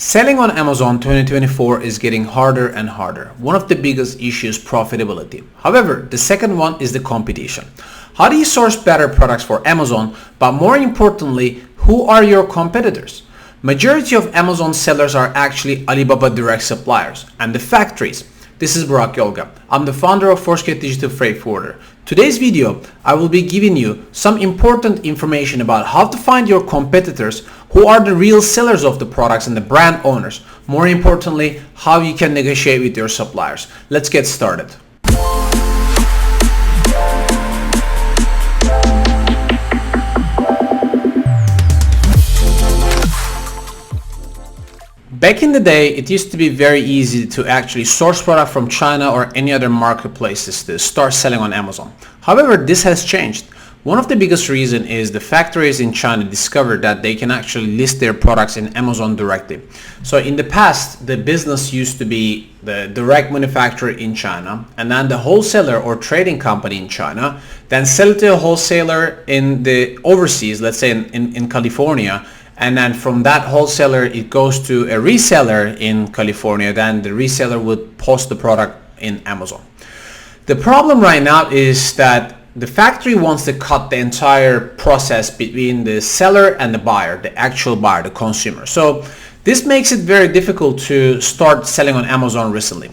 Selling on Amazon 2024 is getting harder and harder. One of the biggest issues is profitability. However, the second one is the competition. How do you source better products for Amazon? But more importantly, who are your competitors? Majority of Amazon sellers are actually Alibaba direct suppliers and the factories. This is Burak Yolga. I'm the founder of Forget Digital Freight Forwarder. Today's video, I will be giving you some important information about how to find your competitors, who are the real sellers of the products and the brand owners. More importantly, how you can negotiate with your suppliers. Let's get started. Back in the day, it used to be very easy to actually source product from China or any other marketplaces to start selling on Amazon. However, this has changed. One of the biggest reasons is the factories in China discovered that they can actually list their products in Amazon directly. So in the past, the business used to be the direct manufacturer in China, and then the wholesaler or trading company in China, then sell it to a wholesaler in the overseas, let's say in California. And then from that wholesaler, it goes to a reseller in California. Then the reseller would post the product in Amazon. The problem right now is that the factory wants to cut the entire process between the seller and the buyer, the actual buyer, the consumer. So this makes it very difficult to start selling on Amazon recently.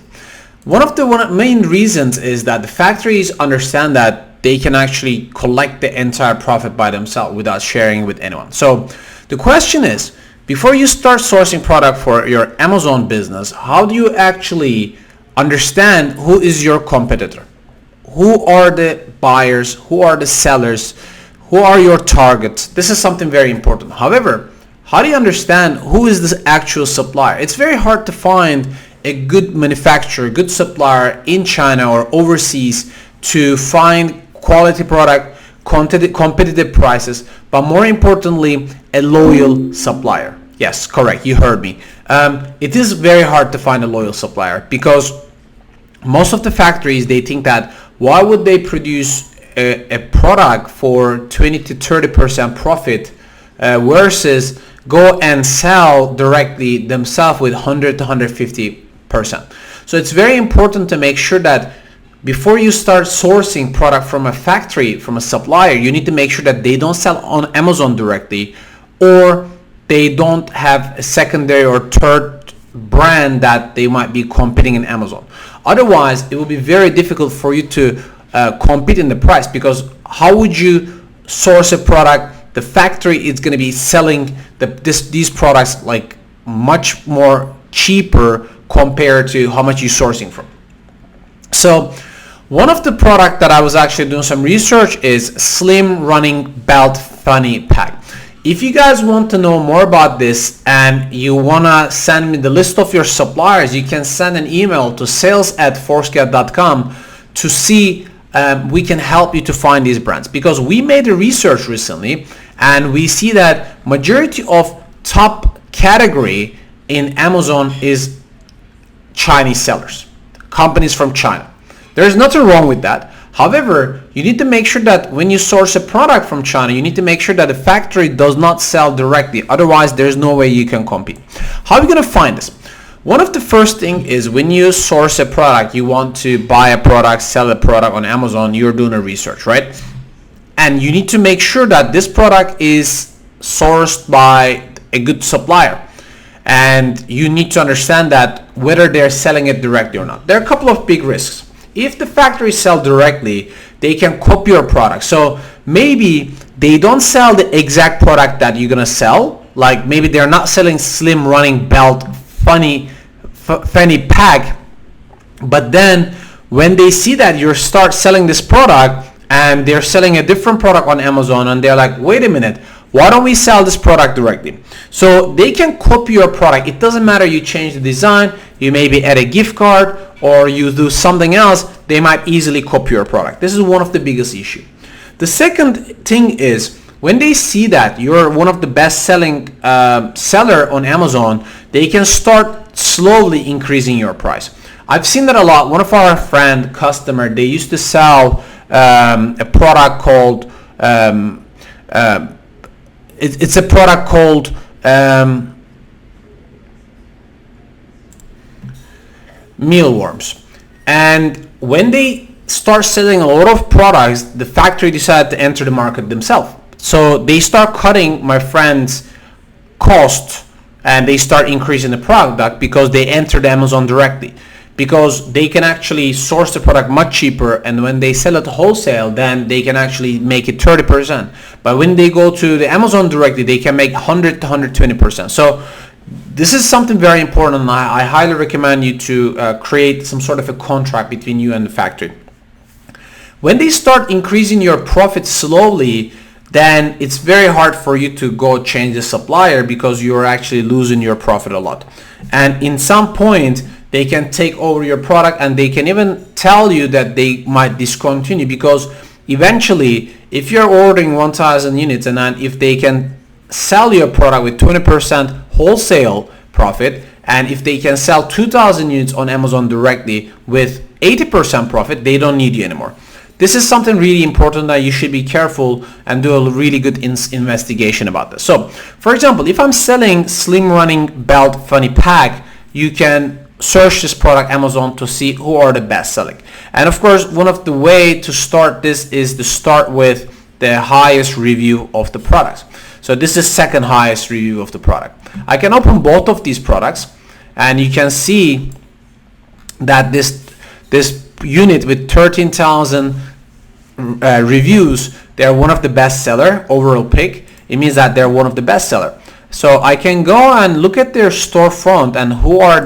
One of the main reasons is that the factories understand that they can actually collect the entire profit by themselves without sharing with anyone. So the question is, before you start sourcing product for your Amazon business, how do you actually understand who is your competitor? Who are the buyers? Who are the sellers? Who are your targets? This is something very important. However, how do you understand who is the actual supplier? It's very hard to find a good manufacturer, good supplier in China or overseas to find quality product, competitive prices, but more importantly, a loyal supplier. Yes, correct, you heard me. It is very hard to find a loyal supplier because most of the factories, they think that why would they produce a product for 20 to 30% profit versus go and sell directly themselves with 100 to 150%. So it's very important to make sure that before you start sourcing product from a factory, from a supplier, you need to make sure that they don't sell on Amazon directly, or they don't have a secondary or third brand that they might be competing in Amazon. Otherwise, it will be very difficult for you to compete in the price, because how would you source a product? The factory is going to be selling these products like much more cheaper compared to how much you're sourcing from. So one of the product that I was actually doing some research is slim running belt fanny pack. If you guys want to know more about this and you want to send me the list of your suppliers, you can send an email to sales@forscat.com to see we can help you to find these brands, because we made a research recently and we see that majority of top category in Amazon is Chinese sellers, companies from China. There's nothing wrong with that. However, you need to make sure that when you source a product from China, you need to make sure that the factory does not sell directly. Otherwise, there's no way you can compete. How are you going to find this? One of the first thing is when you source a product, you want to buy a product, sell a product on Amazon, you're doing a research, right? And you need to make sure that this product is sourced by a good supplier. And you need to understand that whether they're selling it directly or not. There are a couple of big risks. If the factory sell directly, they can copy your product. So maybe they don't sell the exact product that you're gonna sell. Like maybe they're not selling slim running belt fanny pack, but then when they see that you start selling this product and they're selling a different product on Amazon, and they're like, wait a minute, why don't we sell this product directly? So they can copy your product. It doesn't matter, you change the design, you maybe add a gift card, or you do something else, they might easily copy your product. This is one of the biggest issues. The second thing is, when they see that you're one of the best selling seller on Amazon, they can start slowly increasing your price. I've seen that a lot. One of our friend customer, they used to sell a product called it's a product called mealworms. And when they start selling a lot of products, the factory decided to enter the market themselves. So they start cutting my friend's cost and they start increasing the product because they entered Amazon directly, because they can actually source the product much cheaper, and when they sell it wholesale, then they can actually make it 30%. But when they go to the Amazon directly, they can make 100 to 120%. So this is something very important, and I highly recommend you to create some sort of a contract between you and the factory. When they start increasing your profit slowly, then it's very hard for you to go change the supplier, because you're actually losing your profit a lot. And in some point, they can take over your product, and they can even tell you that they might discontinue, because eventually, if you're ordering 1,000 units and then if they can sell your product with 20% wholesale profit, and if they can sell 2,000 units on Amazon directly with 80% profit, they don't need you anymore. This is something really important that you should be careful and do a really good investigation about this. So, for example, if I'm selling slim running belt funny pack, you can search this product Amazon to see who are the best selling. And of course, one of the way to start this is to start with the highest review of the products. So this is second highest review of the product. I can open both of these products, and you can see that this unit with 13,000 reviews, they're one of the best seller overall pick. It means that they're one of the best seller. So I can go and look at their storefront and who are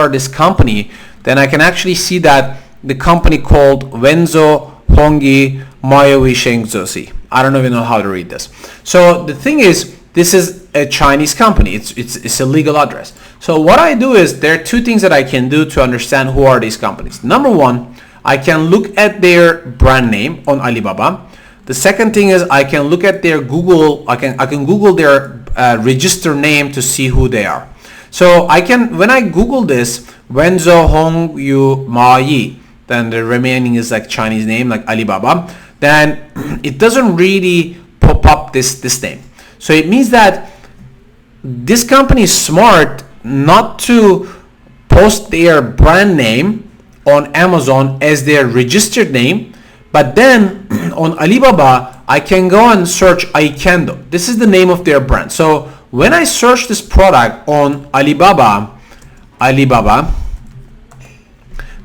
this company. Then I can actually see that the company called Wenzo Hongi Mayowi Shengzosi. I don't even know how to read this. So the thing is, this is a Chinese company. It's a legal address. So what I do is, there are two things that I can do to understand who are these companies. Number one, I can look at their brand name on Alibaba. The second thing is, I can look at their Google. I can Google their register name to see who they are. So I can, when I Google this Wenzo Hongyu Ma Yi, then the remaining is like Chinese name like Alibaba, then it doesn't really pop up this name. So it means that this company is smart not to post their brand name on Amazon as their registered name, but then on Alibaba I can go and search Aikendo. This is the name of their brand. So when I search this product on Alibaba,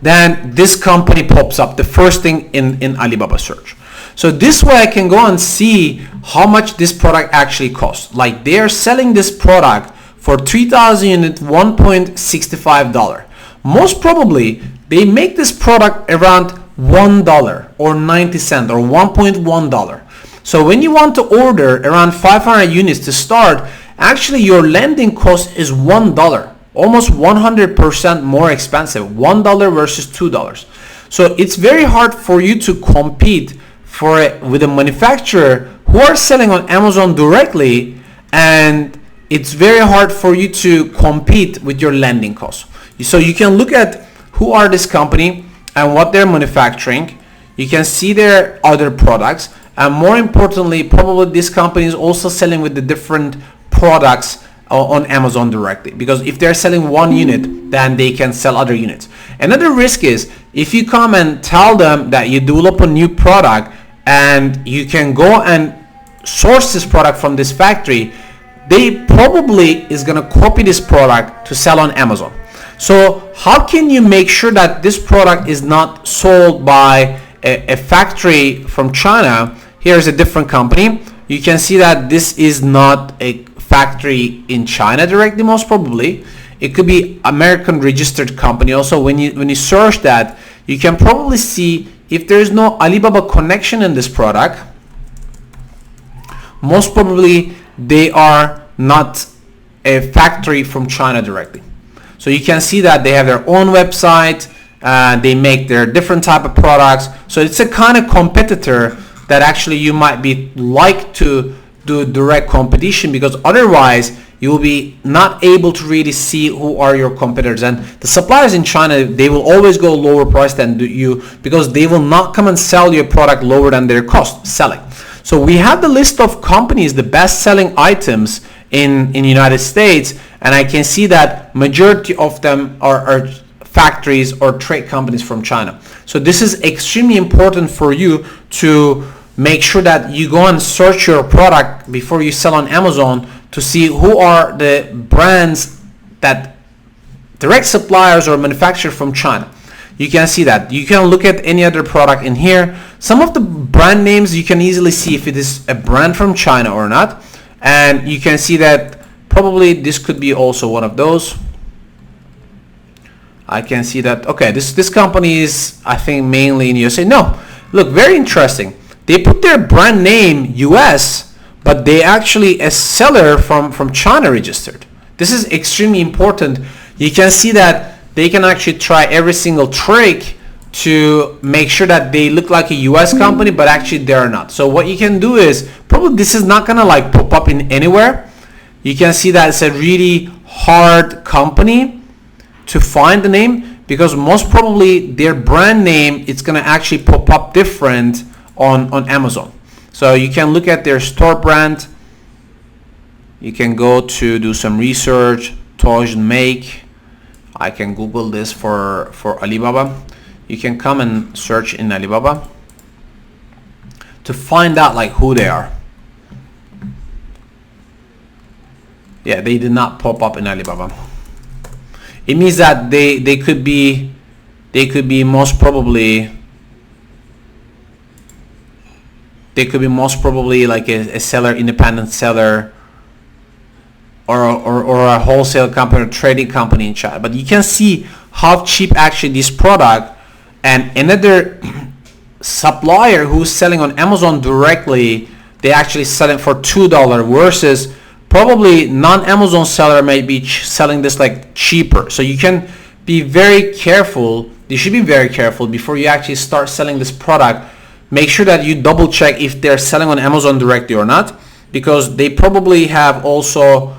then this company pops up, the first thing in Alibaba search. So this way I can go and see how much this product actually costs. Like, they are selling this product for 3,000 units, $1.65. Most probably they make this product around $1 or 90 cents or $1.1. So when you want to order around 500 units to start, actually your landing cost is $1, almost 100% more expensive, $1 versus $2. So it's very hard for you to compete with a manufacturer who are selling on Amazon directly, and it's very hard for you to compete with your landing costs. So you can look at who are this company and what they're manufacturing. You can see their other products, and more importantly, probably this company is also selling with the different products on Amazon directly, because if they're selling one unit, then they can sell other units. Another risk is, if you come and tell them that you develop a new product and you can go and source this product from this factory, they probably is going to copy this product to sell on Amazon. So how can you make sure that this product is not sold by a factory from China? Here's a different company. You can see that this is not a factory in China directly, most probably. It could be American registered company. Also, when you search that, you can probably see if there is no Alibaba connection in this product, most probably they are not a factory from China directly. So you can see that they have their own website, they make their different type of products. So it's a kind of competitor that actually you might be like to do direct competition, because otherwise you will be not able to really see who are your competitors. And the suppliers in China, they will always go lower price than you, because they will not come and sell your product lower than their cost selling. So we have the list of companies, the best selling items in United States, and I can see that majority of them are factories or trade companies from China. So this is extremely important for you to make sure that you go and search your product before you sell on Amazon to see who are the brands that direct suppliers or manufactured from China. You can see that. You can look at any other product in here. Some of the brand names you can easily see if it is a brand from China or not. And you can see that probably this could be also one of those. I can see that, okay, this company is, I think, mainly in USA. No, look, very interesting. They put their brand name US, but they actually a seller from China registered. This is extremely important. You can see that they can actually try every single trick to make sure that they look like a US company, but actually they're not. So what you can do is, probably this is not gonna like pop up in anywhere. You can see that it's a really hard company to find the name, because most probably their brand name, it's gonna actually pop up different on Amazon. So you can look at their store brand. You can go to do some research, Toj make. I can Google this for Alibaba. You can come and search in Alibaba to find out like who they are. Yeah, they did not pop up in Alibaba. It means that they could be most probably like a seller, independent seller, or a wholesale company or trading company in China. But you can see how cheap actually this product, and another supplier who's selling on Amazon directly, they actually selling for $2 versus probably non-Amazon seller may be selling this like cheaper. So you can be very careful. You should be very careful before you actually start selling this product. Make sure that you double check if they're selling on Amazon directly or not, because they probably have also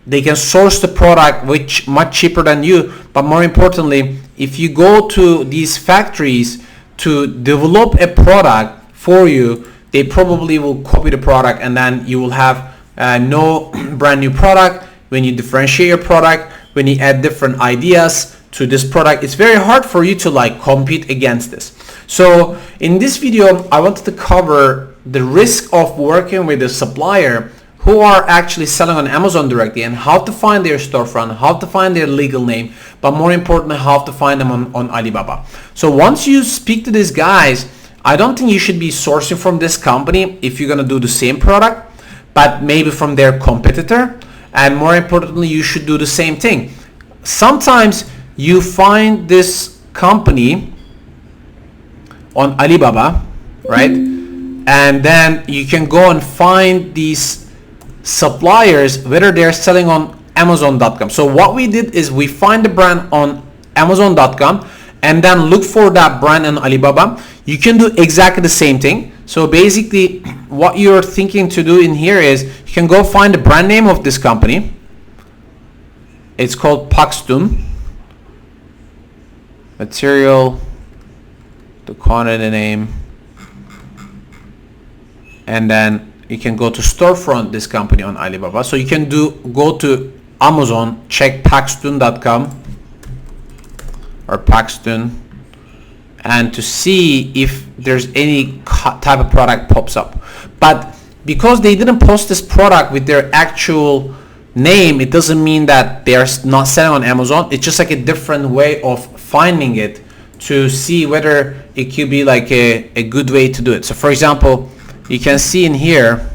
they can source the product which much cheaper than you. But more importantly, if you go to these factories to develop a product for you, they probably will copy the product, and then you will have no brand new product. When you differentiate your product, when you add different ideas to this product, it's very hard for you to like compete against this. So in this video, I wanted to cover the risk of working with a supplier who are actually selling on Amazon directly, and how to find their storefront, how to find their legal name, but more importantly, how to find them on Alibaba. So once you speak to these guys, I don't think you should be sourcing from this company if you're gonna do the same product, but maybe from their competitor. And more importantly, you should do the same thing. Sometimes you find this company on Alibaba, right? And then you can go and find these suppliers, whether they're selling on Amazon.com. So what we did is we find the brand on Amazon.com and then look for that brand on Alibaba. You can do exactly the same thing. So basically what you're thinking to do in here is you can go find the brand name of this company. It's called Paxton. Material, the quantity name, and then you can go to storefront this company on Alibaba. So you can go to Amazon, check paxton.com or Paxton, and to see if there's any type of product pops up. But because they didn't post this product with their actual name, it doesn't mean that they're not selling on Amazon. It's just like a different way of finding it to see whether it could be like a good way to do it. So for example, you can see in here,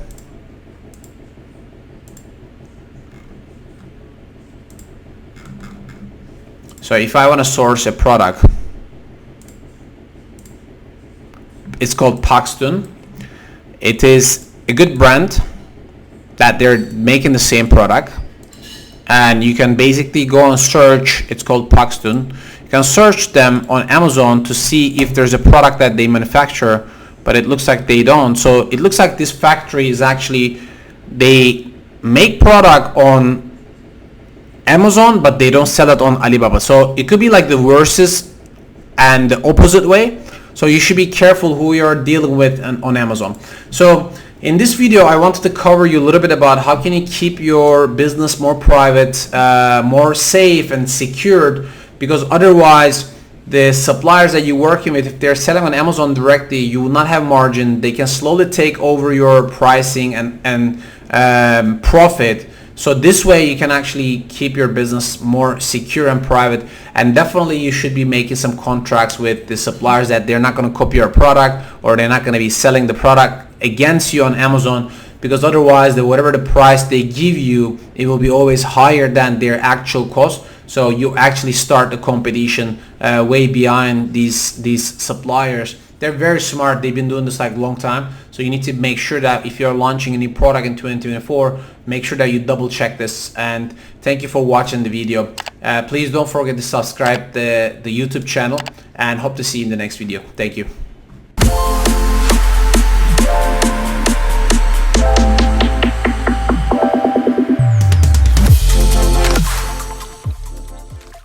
so if I want to source a product, it's called Paxton. It is a good brand that they're making the same product, and you can basically go and search. It's called Paxton. You can search them on Amazon to see if there's a product that they manufacture, but it looks like they don't. So it looks like this factory is actually, they make product on Amazon, but they don't sell it on Alibaba. So it could be like the versus and the opposite way. So you should be careful who you're dealing with on Amazon. So In this video, I wanted to cover you a little bit about how can you keep your business more private, more safe and secured, because otherwise the suppliers that you're working with, if they're selling on Amazon directly, you will not have margin. They can slowly take over your pricing and profit. So this way you can actually keep your business more secure and private. And definitely you should be making some contracts with the suppliers that they're not going to copy your product, or they're not going to be selling the product against you on Amazon, because otherwise whatever the price they give you, it will be always higher than their actual cost. So you actually start the competition way behind these suppliers. They're very smart. They've been doing this like a long time. So you need to make sure that if you're launching a new product in 2024, make sure that you double check this. And thank you for watching the video. Please don't forget to subscribe the YouTube channel, and hope to see you in the next video. Thank you.